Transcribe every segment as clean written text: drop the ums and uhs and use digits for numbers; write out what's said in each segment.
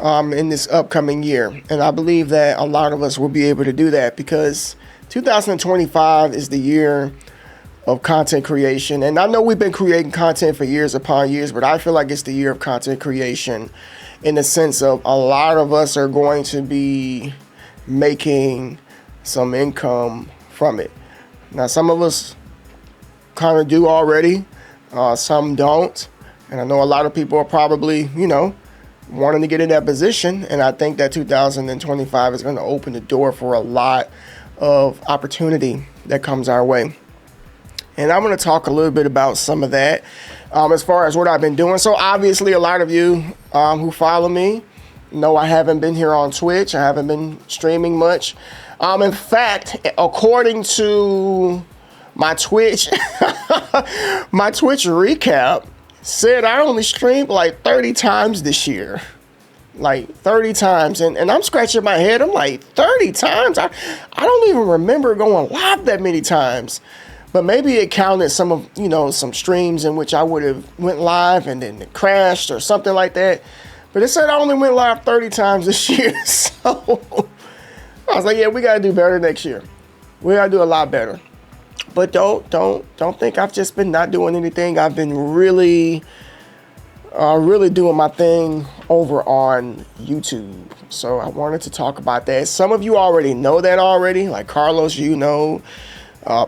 in this upcoming year. And I believe that a lot of us will be able to do that because 2025 is the year of content creation. And I know we've been creating content for years upon years, but I feel like it's the year of content creation in the sense of a lot of us are going to be making some income from it. Now, some of us kind of do already, some don't. And I know a lot of people are probably, wanting to get in that position. And I think that 2025 is going to open the door for a lot of opportunity that comes our way. And I'm going to talk a little bit about some of that as far as what I've been doing. So obviously, a lot of you who follow me know I haven't been here on Twitch. I haven't been streaming much. In fact, according to my Twitch, my Twitch recap said I only streamed like 30 times this year. Like 30 times. And I'm scratching my head. I'm like, 30 times? I don't even remember going live that many times. But maybe it counted some of, some streams in which I would have went live and then it crashed or something like that. But it said I only went live 30 times this year. So I was like, yeah, we got to do better next year. We got to do a lot better. But don't think I've just been not doing anything. I've been really doing my thing over on YouTube. So I wanted to talk about that. Some of you already know that already, like Carlos,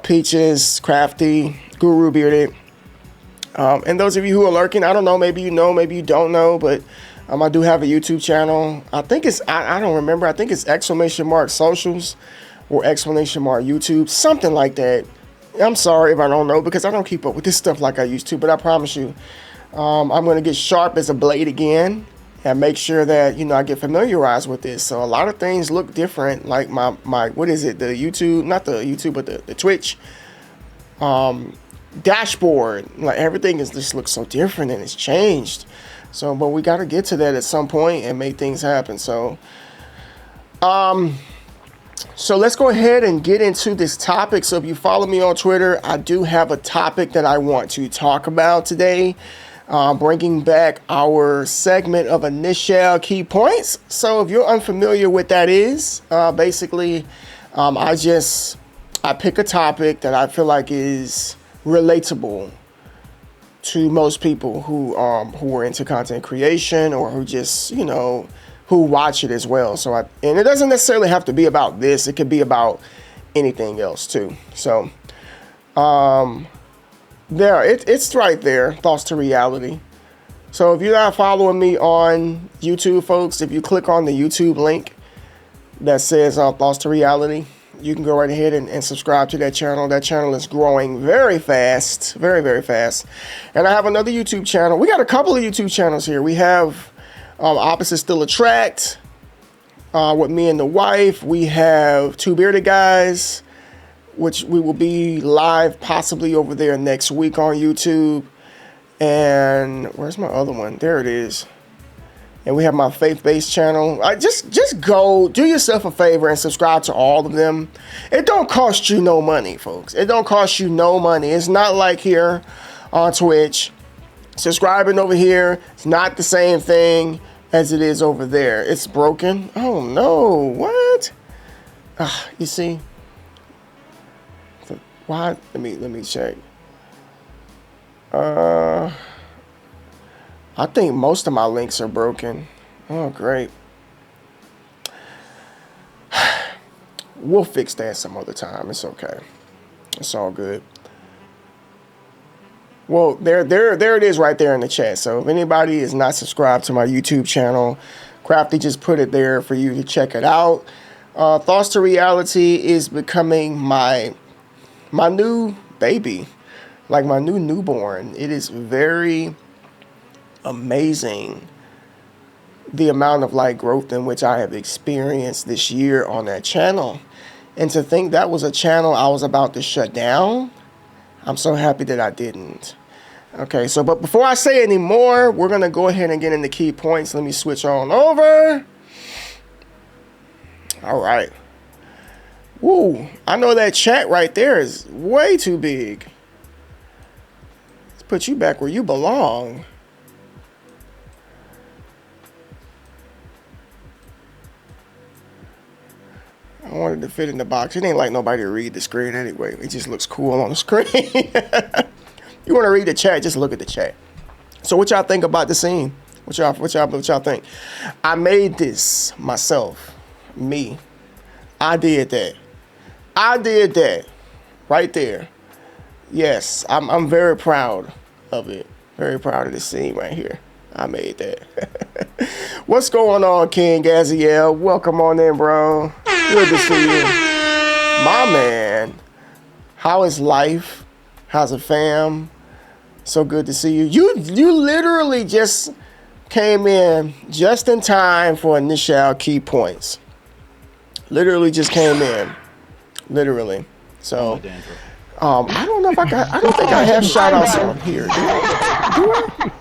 Peaches, Crafty, Guru Bearded. And those of you who are lurking, I don't know, maybe you know, maybe you don't know, but I do have a YouTube channel. I think it's, I don't remember. I think it's !socials or !YouTube, something like that. I'm sorry if I don't know because I don't keep up with this stuff like I used to, but I promise you, I'm going to get sharp as a blade again and make sure that, I get familiarized with this. So a lot of things look different, like my what is it, the YouTube, not the YouTube, but the Twitch dashboard. Like everything just looks so different and it's changed. So, but we got to get to that at some point and make things happen. So, so let's go ahead and get into this topic. So if you follow me on Twitter, I do have a topic that I want to talk about today, bringing back our segment of initial key points. So if you're unfamiliar with that is, basically, I pick a topic that I feel like is relatable to most people who are into content creation or who just, who watch it as well. So and it doesn't necessarily have to be about this. It could be about anything else too. So it's right there, Thoughts to Reality. So if you're not following me on YouTube, folks, if you click on the YouTube link that says Thoughts to Reality, you can go right ahead and subscribe to that channel. That channel is growing very fast, very, very fast. And I have another YouTube channel. We got a couple of YouTube channels here. We have Opposites Still Attract with me and the wife. We have Two Bearded Guys, which we will be live possibly over there next week on YouTube. And where's my other one? There it is. And we have my faith-based channel. Just go do yourself a favor and subscribe to all of them. It don't cost you no money, folks. It don't cost you no money. It's not like here on Twitch. Subscribing over here, it's not the same thing as it is over there. It's broken. Oh no, what? You see? Why? Let me check. I think most of my links are broken. Oh, great. We'll fix that some other time. It's okay. It's all good. Well, there it is right there in the chat. So if anybody is not subscribed to my YouTube channel, Crafty just put it there for you to check it out. Thoughts to Reality is becoming my new baby, like my new newborn. It is very amazing the amount of growth in which I have experienced this year on that channel. And to think that was a channel I was about to shut down, I'm so happy that I didn't. Okay, so but before I say any more, we're going to go ahead and get into key points. Let me switch on over. All right. Woo, I know that chat right there is way too big. Let's put you back where you belong. wanted to fit in the box. It ain't like nobody to read the screen anyway. It just looks cool on the screen. You want to read the chat, just look at the chat. So what y'all think about the scene? What y'all think? I made this myself. Me. I did that. Right there. Yes, I'm very proud of it. Very proud of this scene right here. I made that. What's going on, King Gaziel? Welcome on in, bro. Good to see you. My man. How is life? How's the fam? So good to see you. You literally just came in just in time for initial key points. Literally just came in. Literally. So, I don't know if I don't think I have shout outs on here. Do I?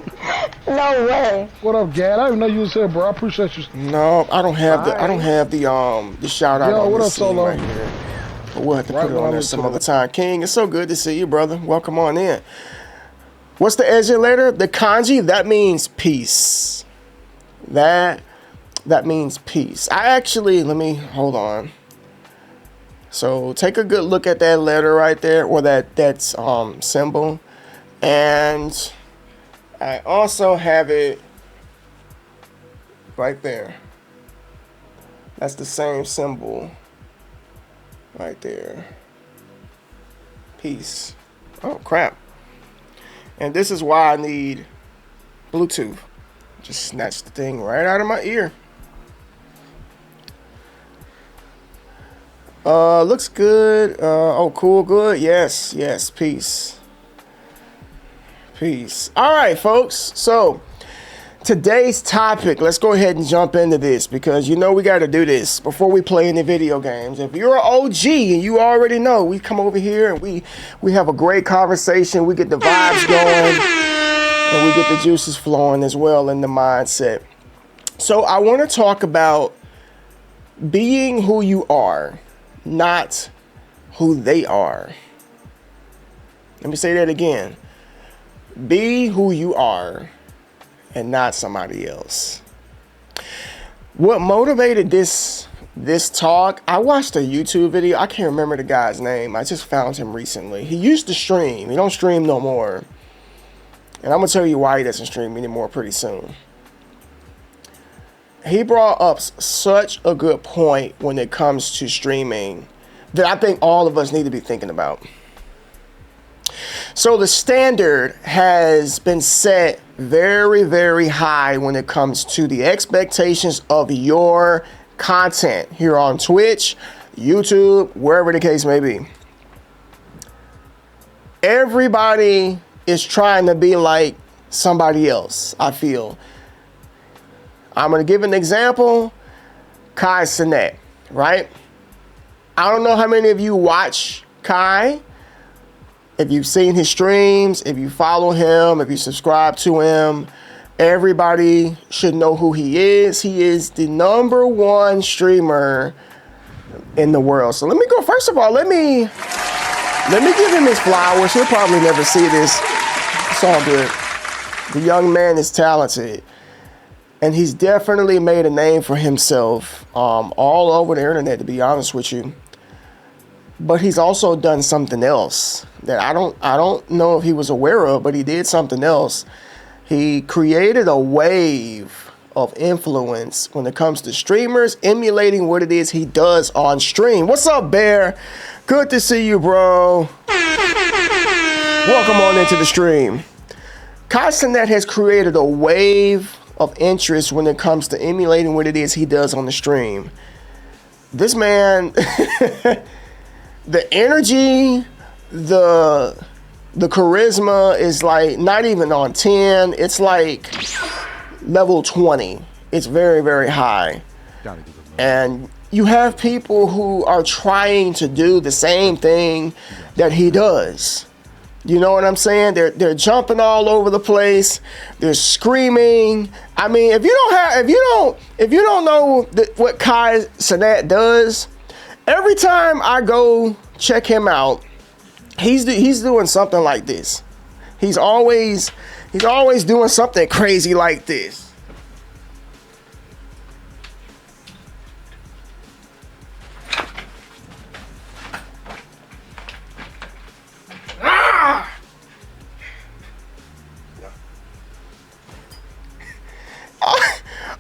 No way. What up, Gad? I didn't know you was here, bro. I appreciate you. No, I don't have the shout out. Yo, on what this up, Solo? right here. But we'll have to put it on there some other time. King, it's so good to see you, brother. Welcome on in. What's the Edgy letter? The kanji, that means peace. That means peace. Hold on. So take a good look at that letter right there, or that's symbol. And I also have it right there. That's the same symbol right there. Peace. Oh, crap. And this is why I need Bluetooth. Just snatched the thing right out of my ear. Looks good. Oh, cool, good. Yes, peace. Peace. All right, folks. So, today's topic, let's go ahead and jump into this because we got to do this before we play any video games. If you're an OG and you already know, we come over here and we have a great conversation. We get the vibes going and we get the juices flowing as well in the mindset. So I want to talk about being who you are, not who they are. Let me say that again. Be who you are and not somebody else. What motivated this talk, I watched a YouTube video. I can't remember the guy's name. I just found him recently. He used to stream. He don't stream no more. And I'm going to tell you why he doesn't stream anymore pretty soon. He brought up such a good point when it comes to streaming that I think all of us need to be thinking about. So the standard has been set very, very high when it comes to the expectations of your content here on Twitch, YouTube, wherever the case may be. Everybody is trying to be like somebody else, I feel. I'm going to give an example. Kai Cenat, right? I don't know how many of you watch Kai. If you've seen his streams, if you follow him, if you subscribe to him, everybody should know who he is. He is the #1 streamer in the world. So let me go. First of all, let me give him his flowers. He'll probably never see this. It's all good. The young man is talented. And he's definitely made a name for himself all over the internet, to be honest with you. But he's also done something else that I don't know if he was aware of, but he did something else. He created a wave of influence when it comes to streamers emulating what it is he does on stream. What's up, Bear? Good to see you, bro. Welcome on into the stream. Kai Cenat has created a wave of interest when it comes to emulating what it is he does on the stream. This man, the energy, the charisma is like not even on 10. It's like level 20. It's very, very high. And you have people who are trying to do the same thing that he does. You know what I'm saying? They're jumping all over the place. They're screaming. I mean, if you don't know what Kai Cenat does, every time I go check him out, he's doing something like this. He's always doing something crazy like this.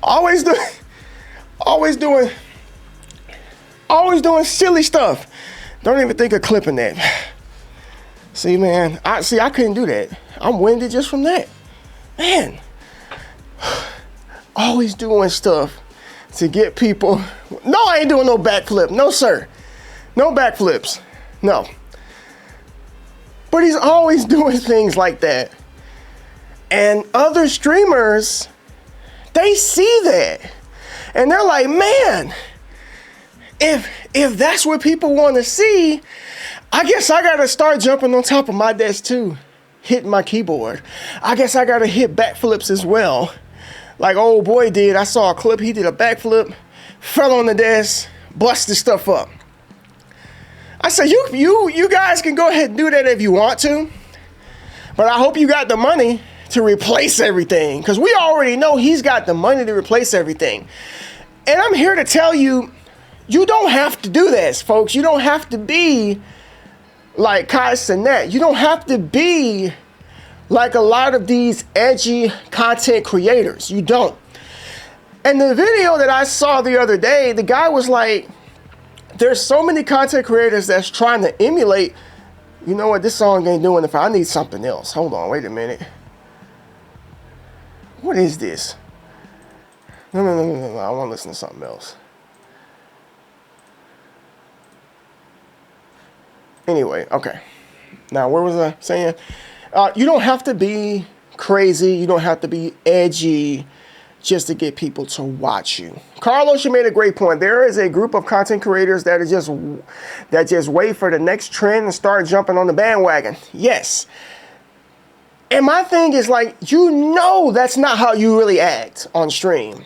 Always do, always doing, always doing silly stuff. Don't even think of clipping that. See, man, I couldn't do that. I'm winded just from that. Man, always doing stuff to get people. No, I ain't doing no backflip. No, sir. No backflips. No. But he's always doing things like that. And other streamers, they see that. And they're like, man, if that's what people want to see, I guess I got to start jumping on top of my desk too, hitting my keyboard. I guess I got to hit backflips as well. Like old boy did. I saw a clip. He did a backflip, fell on the desk, busted stuff up. I said, you guys can go ahead and do that if you want to, but I hope you got the money to replace everything, because we already know he's got the money to replace everything. And I'm here to tell you, you don't have to do this, folks. You don't have to be like Kai Cenat. You don't have to be like a lot of these edgy content creators. You don't. And the video that I saw the other day, the guy was like, there's so many content creators that's trying to emulate, you know what, this song ain't doing it for, I need something else. Hold on, wait a minute. What is this? No, I want to listen to something else. Anyway, okay. Now, where was I saying? You don't have to be crazy. You don't have to be edgy just to get people to watch you. Carlos, you made a great point. There is a group of content creators that just wait for the next trend and start jumping on the bandwagon. Yes. And my thing is, like, you know that's not how you really act on stream.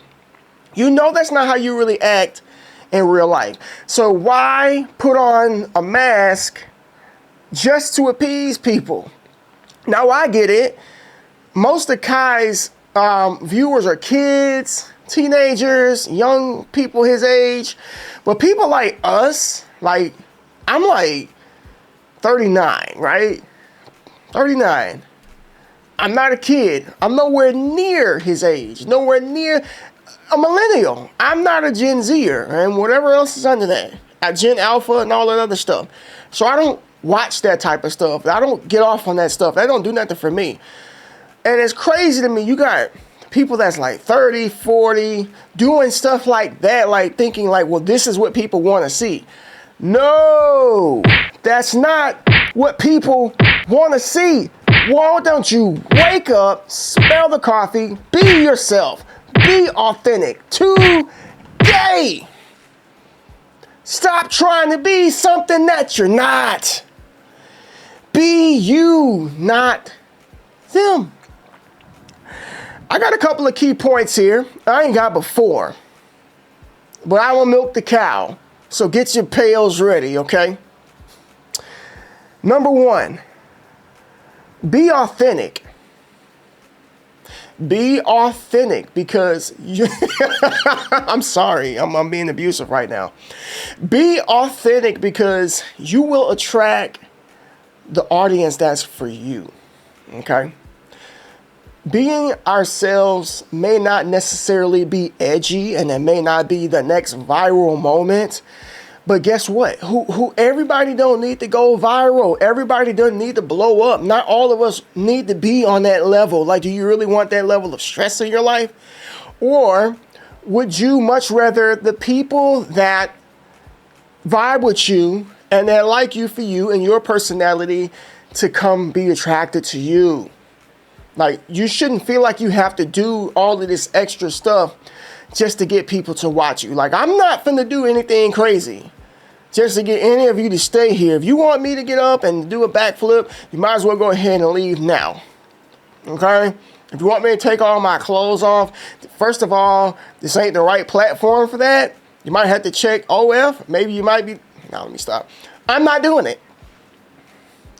You know that's not how you really act in real life. So why put on a mask just to appease people? Now, I get it. Most of Kai's viewers are kids, teenagers, young people his age. But people like us, like, I'm like 39, right? 39. I'm not a kid. I'm nowhere near his age. Nowhere near a millennial. I'm not a Gen Zer and whatever else is under that. Gen Alpha and all that other stuff. So I don't watch that type of stuff. I don't get off on that stuff. That don't do nothing for me. And it's crazy to me. You got people that's like 30, 40, doing stuff like that, like thinking like, well, this is what people want to see. No, that's not what people want to see. Why don't you wake up, smell the coffee, be yourself, be authentic today. Stop trying to be something that you're not. Be you, not them. I got a couple of key points here. I ain't got but 4. But I will milk the cow. So get your pails ready, okay? Number 1, be authentic. Be authentic because I'm sorry, I'm being abusive right now. Be authentic because you will attract the audience that's for you, okay? Being ourselves may not necessarily be edgy, and it may not be the next viral moment. But guess what? Who everybody don't need to go viral. Everybody doesn't need to blow up. Not all of us need to be on that level. Like, do you really want that level of stress in your life? Or would you much rather the people that vibe with you and that like you for you and your personality to come be attracted to you? Like, you shouldn't feel like you have to do all of this extra stuff just to get people to watch you. Like, I'm not finna do anything crazy just to get any of you to stay here. If you want me to get up and do a backflip, you might as well go ahead and leave now. Okay? If you want me to take all my clothes off, first of all, this ain't the right platform for that. You might have to check OF. Maybe you might be... No, let me stop. I'm not doing it.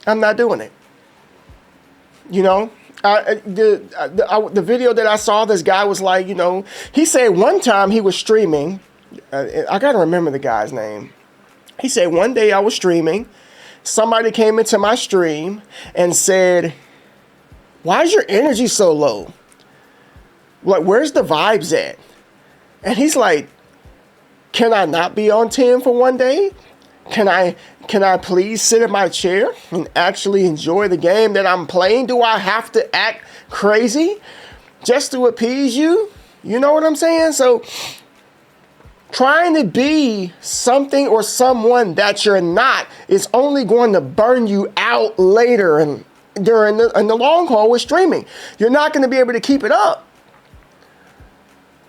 I'm not doing it. You know? The video that I saw, this guy was like, you know, he said one time he was streaming. I got to remember the guy's name. He said one day I was streaming. Somebody came into my stream and said, why is your energy so low? Like, where's the vibes at? And he's like, can I not be on 10 for one day? Can I please sit in my chair and actually enjoy the game that I'm playing? Do I have to act crazy just to appease you? You know what I'm saying? So trying to be something or someone that you're not is only going to burn you out later and during the long haul with streaming. You're not going to be able to keep it up.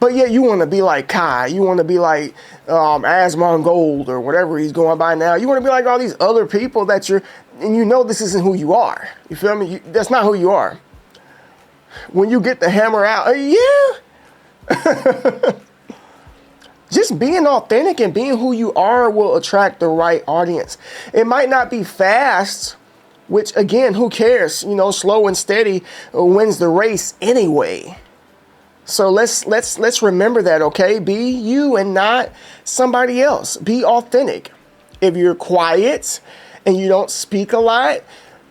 But yet you want to be like Kai. You want to be like Asmon Gold or whatever he's going by now. You want to be like all these other people that and you know this isn't who you are. You feel me? That's not who you are. When you get the hammer out, just being authentic and being who you are will attract the right audience. It might not be fast, which again, who cares? You know, slow and steady wins the race anyway. So let's remember that, okay? Be you and not somebody else. Be authentic. If you're quiet and you don't speak a lot,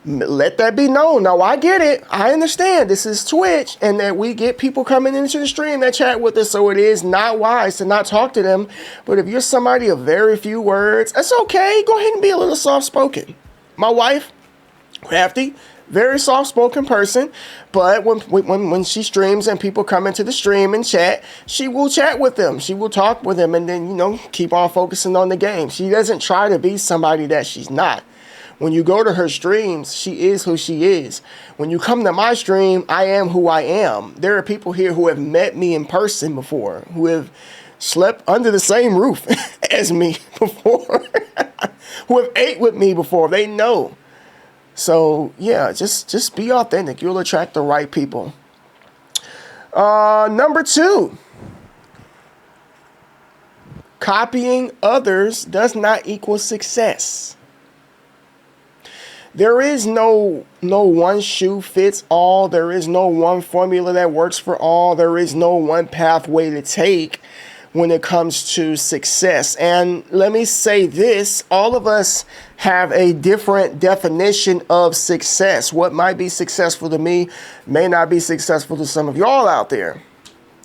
let that be known. Now, I get it. I understand this is Twitch and that we get people coming into the stream that chat with us. So it is not wise to not talk to them. But if you're somebody of very few words, that's okay. Go ahead and be a little soft-spoken. My wife, Crafty, very soft-spoken person, but when she streams and people come into the stream and chat, she will chat with them. She will talk with them and then, you know, keep on focusing on the game. She doesn't try to be somebody that she's not. When you go to her streams, she is who she is. When you come to my stream, I am who I am. There are people here who have met me in person before, who have slept under the same roof as me before, who have ate with me before. They know. So, yeah, just be authentic. You'll attract the right people. Number 2, copying others does not equal success. There is no one shoe fits all. There is no one formula that works for all. There is no one pathway to take when it comes to success. And let me say this, all of us have a different definition of success. What might be successful to me may not be successful to some of y'all out there.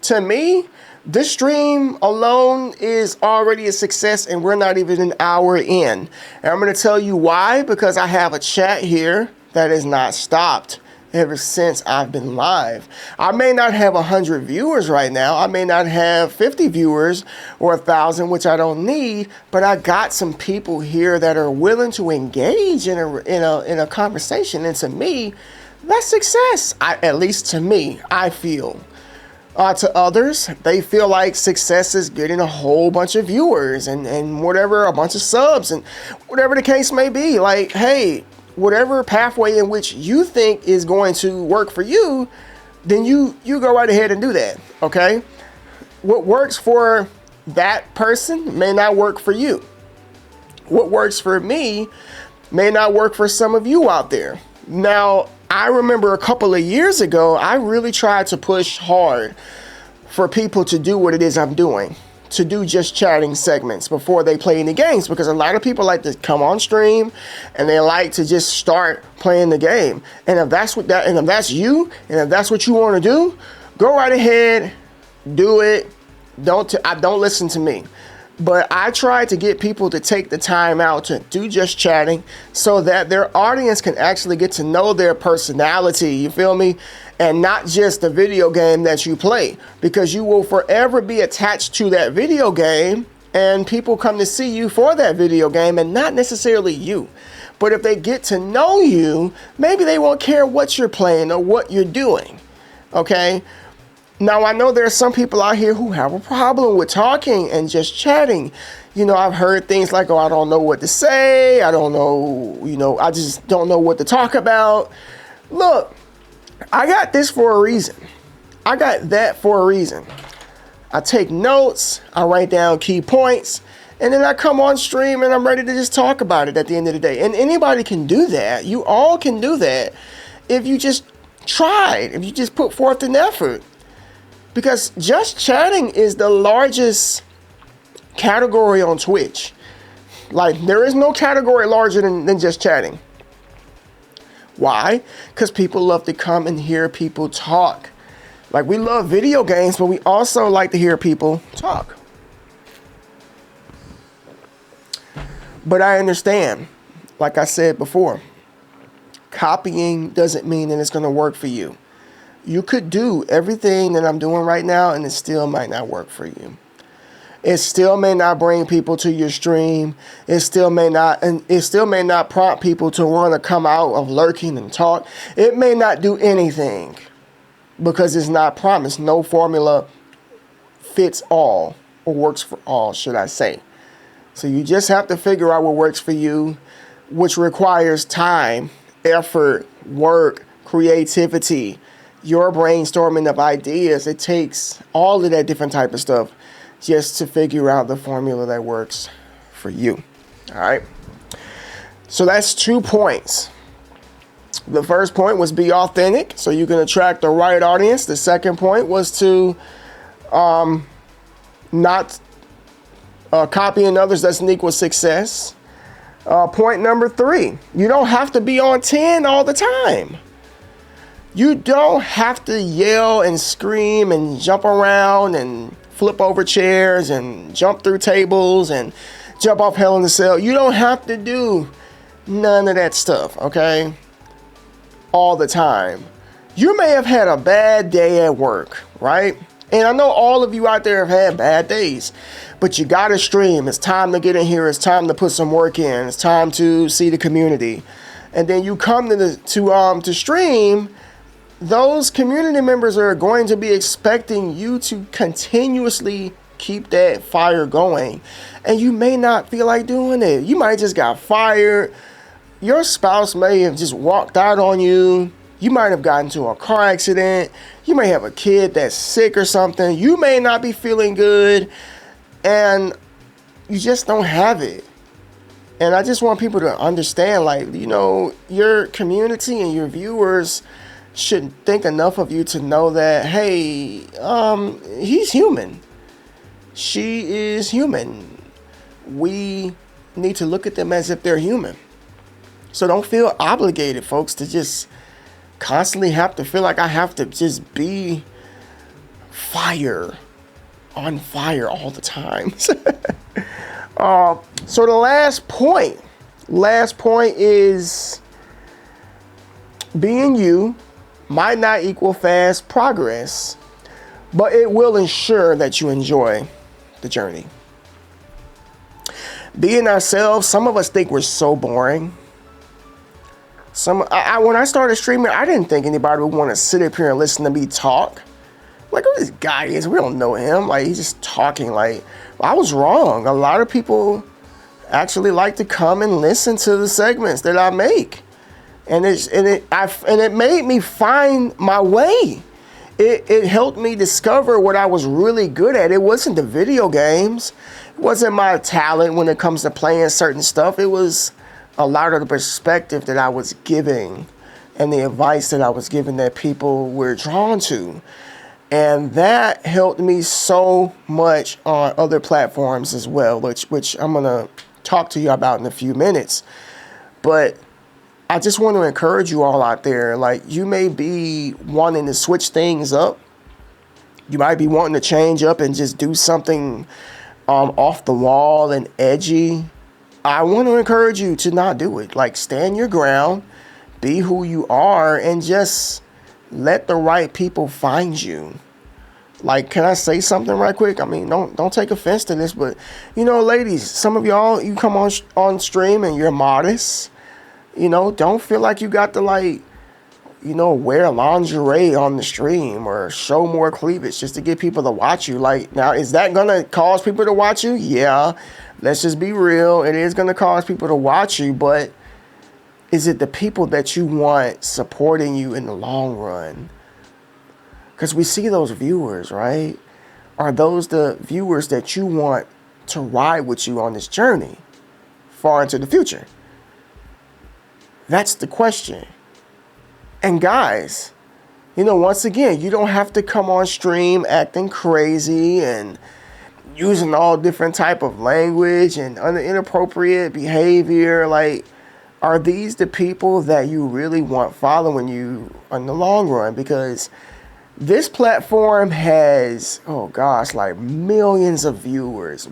To me, this stream alone is already a success and we're not even an hour in. And I'm going to tell you why, because I have a chat here that has not stopped ever since I've been live. I may not have 100 viewers right now. I may not have 50 viewers or 1,000, which I don't need, but I got some people here that are willing to engage in a conversation. And to me, that's success. At least to me, I feel. To others, they feel like success is getting a whole bunch of viewers and whatever, a bunch of subs and whatever the case may be. Like, hey, whatever pathway in which you think is going to work for you, then you go right ahead and do that, okay? What works for that person may not work for you. What works for me may not work for some of you out there. Now, I remember a couple of years ago, I really tried to push hard for people to do what it is I'm doing, to do just chatting segments before they play any games, because a lot of people like to come on stream and they like to just start playing the game. And if that's what and if that's you, and if that's what you want to do, go right ahead, do it. Don't listen to me. But I try to get people to take the time out to do just chatting so that their audience can actually get to know their personality, you feel me? And not just the video game that you play, because you will forever be attached to that video game and people come to see you for that video game and not necessarily you. But if they get to know you, maybe they won't care what you're playing or what you're doing, okay? Now, I know there are some people out here who have a problem with talking and just chatting. You know, I've heard things like, oh, I don't know what to say. I don't know, I just don't know what to talk about. Look, I got this for a reason. I got that for a reason. I take notes, I write down key points, and then I come on stream and I'm ready to just talk about it at the end of the day. And anybody can do that. You all can do that if you just tried, if you just put forth an effort. Because just chatting is the largest category on Twitch. Like, there is no category larger than just chatting. Why? Because people love to come and hear people talk. Like, we love video games, but we also like to hear people talk. But I understand, like I said before, copying doesn't mean that it's going to work for you. You could do everything that I'm doing right now, and it still might not work for you. It still may not bring people to your stream. It still may not prompt people to want to come out of lurking and talk. It may not do anything because it's not promised. No formula fits all, or works for all, should I say. So you just have to figure out what works for you, which requires time, effort, work, creativity, your brainstorming of ideas. It takes all of that different type of stuff just to figure out the formula that works for you. All right. So that's 2 points. The first point was be authentic so you can attract the right audience. The second point was to not copying others doesn't equal success. Point number 3, you don't have to be on 10 all the time. You don't have to yell and scream and jump around and flip over chairs and jump through tables and jump off Hell in a Cell. You don't have to do none of that stuff, okay? All the time. You may have had a bad day at work, right? And I know all of you out there have had bad days, but you gotta stream. It's time to get in here. It's time to put some work in. It's time to see the community. And then you come to stream. Those community members are going to be expecting you to continuously keep that fire going. And you may not feel like doing it. You might just got fired. Your spouse may have just walked out on you. You might have gotten into a car accident. You may have a kid that's sick or something. You may not be feeling good. And you just don't have it. And I just want people to understand, like, you know, your community and your viewers should think enough of you to know that, hey, he's human. She is human. We need to look at them as if they're human. So don't feel obligated, folks, to just constantly have to feel like I have to just be on fire all the time. So the last point is being you might not equal fast progress, but it will ensure that you enjoy the journey. Being ourselves, some of us think we're so boring. When I started streaming, I didn't think anybody would want to sit up here and listen to me talk. Like, who this guy is? We don't know him. Like, he's just talking. Like, I was wrong. A lot of people actually like to come and listen to the segments that I make. And it made me find my way. It helped me discover what I was really good at. It wasn't the video games. It wasn't my talent when it comes to playing certain stuff. It was a lot of the perspective that I was giving and the advice that I was giving that people were drawn to. And that helped me so much on other platforms as well, which I'm going to talk to you about in a few minutes. But I just want to encourage you all out there. Like, you may be wanting to switch things up. You might be wanting to change up and just do something off the wall and edgy. I want to encourage you to not do it. Like, stand your ground, be who you are, and just let the right people find you. Like, can I say something right quick? I mean, don't take offense to this, but, you know, ladies, some of y'all, you come on stream and you're modest. You know, don't feel like you got to, like, you know, wear lingerie on the stream or show more cleavage just to get people to watch you. Like, now, is that going to cause people to watch you? Yeah, let's just be real. It is going to cause people to watch you, but is it the people that you want supporting you in the long run? Because we see those viewers, right? Are those the viewers that you want to ride with you on this journey far into the future? That's the question. And guys, you know, once again, you don't have to come on stream acting crazy and using all different type of language and inappropriate behavior. Like, are these the people that you really want following you in the long run? Because This platform has, oh gosh, like millions of viewers.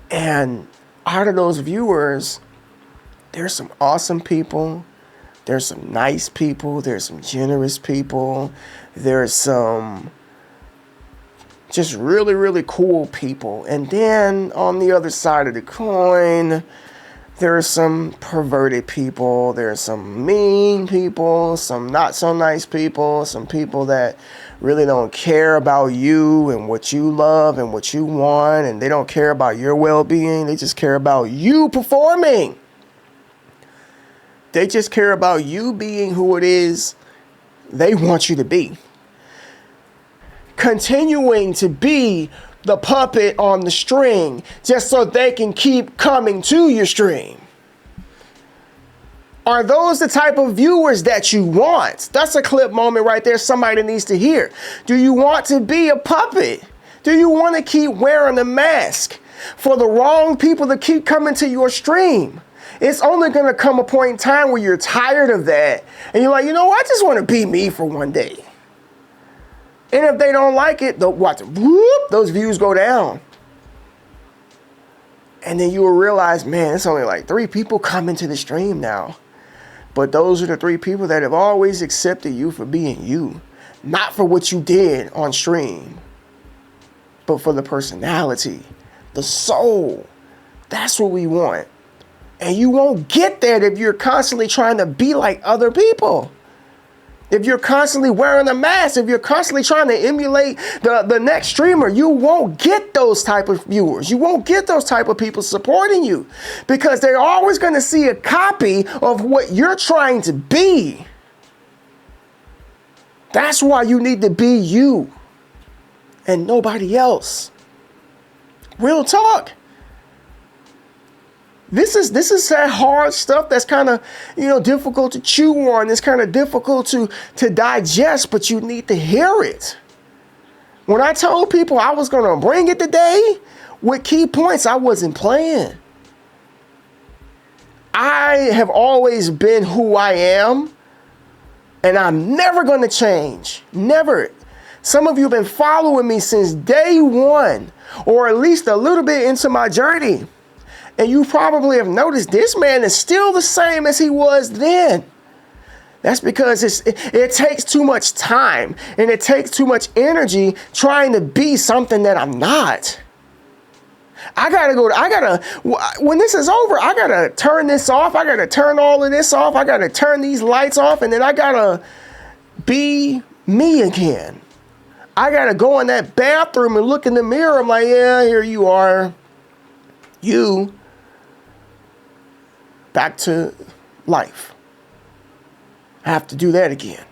And out of those viewers, there's some awesome people. There's some nice people. There's some generous people. There's some just really, really cool people. And then on the other side of the coin, there are some perverted people. There's some mean people, some not so nice people, some people that really don't care about you and what you love and what you want. And they don't care about your well-being. They just care about you performing. They just care about you being who it is they want you to be. Continuing to be the puppet on the string just so they can keep coming to your stream. Are those the type of viewers that you want? That's a clip moment right there somebody needs to hear. Do you want to be a puppet? Do you want to keep wearing a mask for the wrong people to keep coming to your stream? It's only going to come a point in time where you're tired of that and you're like, you know what? I just want to be me for one day. And if they don't like it, they'll watch it. Whoop, those views go down. And then you will realize, man, it's only like 3 people coming to the stream now. But those are the 3 people that have always accepted you for being you. Not for what you did on stream, but for the personality, the soul. That's what we want. And you won't get that if you're constantly trying to be like other people. If you're constantly wearing a mask, if you're constantly trying to emulate the next streamer, you won't get those type of viewers. You won't get those type of people supporting you because they're always going to see a copy of what you're trying to be. That's why you need to be you and nobody else. Real talk. This is that hard stuff that's kind of, difficult to chew on. It's kind of difficult to digest, but you need to hear it. When I told people I was going to bring it today with key points, I wasn't playing. I have always been who I am, and I'm never going to change. Never. Some of you have been following me since day one, or at least a little bit into my journey. And you probably have noticed this man is still the same as he was then. That's because it takes too much time and it takes too much energy trying to be something that I'm not. When this is over, I gotta turn this off. I gotta turn all of this off. I gotta turn these lights off, and then I gotta be me again. I gotta go in that bathroom and look in the mirror. I'm like, yeah, here you are. You. Back to life. I have to do that again.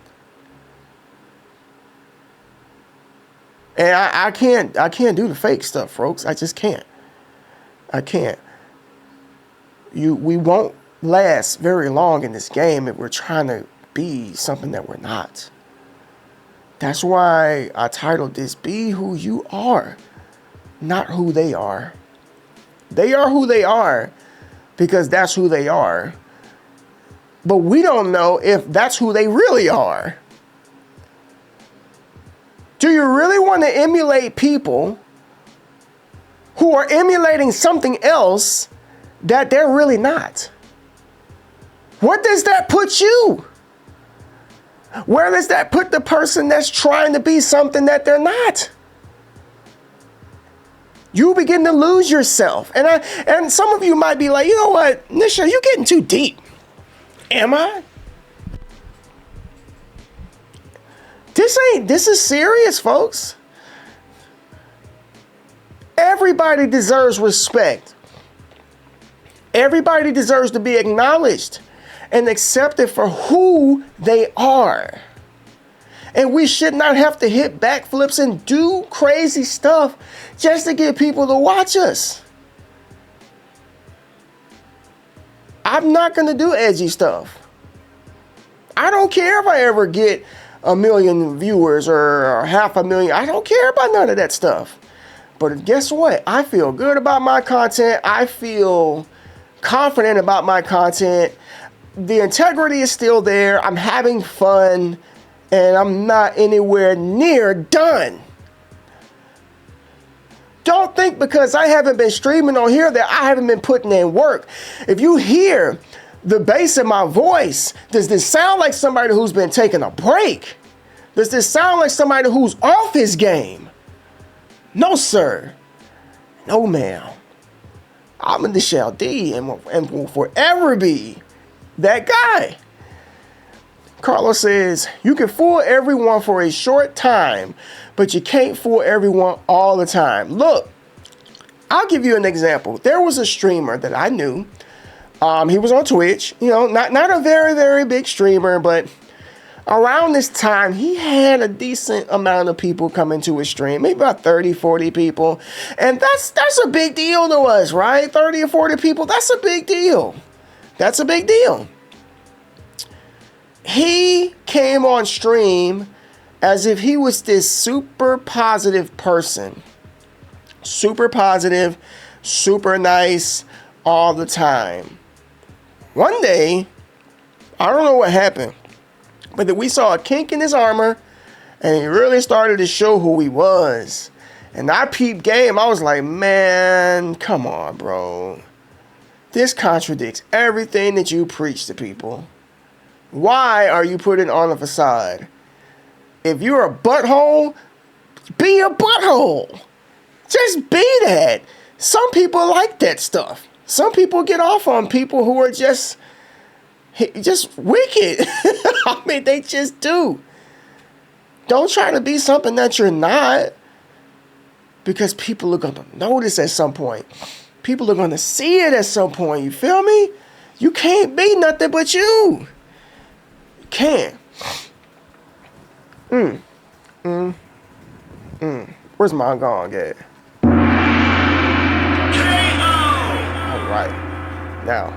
And I can't do the fake stuff, folks. I just can't. I can't. We won't last very long in this game if we're trying to be something that we're not. That's why I titled this, Be Who You Are, not who they are. They are who they are because that's who they are. But we don't know if that's who they really are. Do you really want to emulate people who are emulating something else that they're really not? What does that put you? Where does that put the person that's trying to be something that they're not? You begin to lose yourself. And some of you might be like, you know what, Nisha, you're getting too deep. Am I? This is serious, folks. Everybody deserves respect. Everybody deserves to be acknowledged and accepted for who they are. And we should not have to hit backflips and do crazy stuff just to get people to watch us. I'm not going to do edgy stuff. I don't care if I ever get 1 million viewers or 500,000. I don't care about none of that stuff. But guess what? I feel good about my content. I feel confident about my content. The integrity is still there. I'm having fun. and I'm not anywhere near done. Don't think because I haven't been streaming on here that I haven't been putting in work. If you hear the bass in my voice, does this sound like somebody who's been taking a break? Does this sound like somebody who's off his game? No, sir. No, ma'am. I'm in the Shell D and will forever be that guy. Carlos says, you can fool everyone for a short time, but you can't fool everyone all the time. Look, I'll give you an example. There was a streamer that I knew. He was on Twitch, not a very, very big streamer, but around this time, he had a decent amount of people come into his stream, maybe about 30, 40 people. And that's a big deal to us, right? 30 or 40 people, that's a big deal. That's a big deal. He came on stream as if he was this super positive person. Super positive, super nice all the time. One day, I don't know what happened, but that we saw a kink in his armor, and he really started to show who he was. And I peeped game. I was like, man, come on, bro. This contradicts everything that you preach to people. Why are you putting on a facade? If you're a butthole, be a butthole. Just be that. Some people like that stuff. Some people get off on people who are just wicked. I mean, they just do. Don't try to be something that you're not, because people are going to notice at some point. People are going to see it at some point. You feel me? You can't be nothing but you. You can't. Where's my gong at? All right. Now.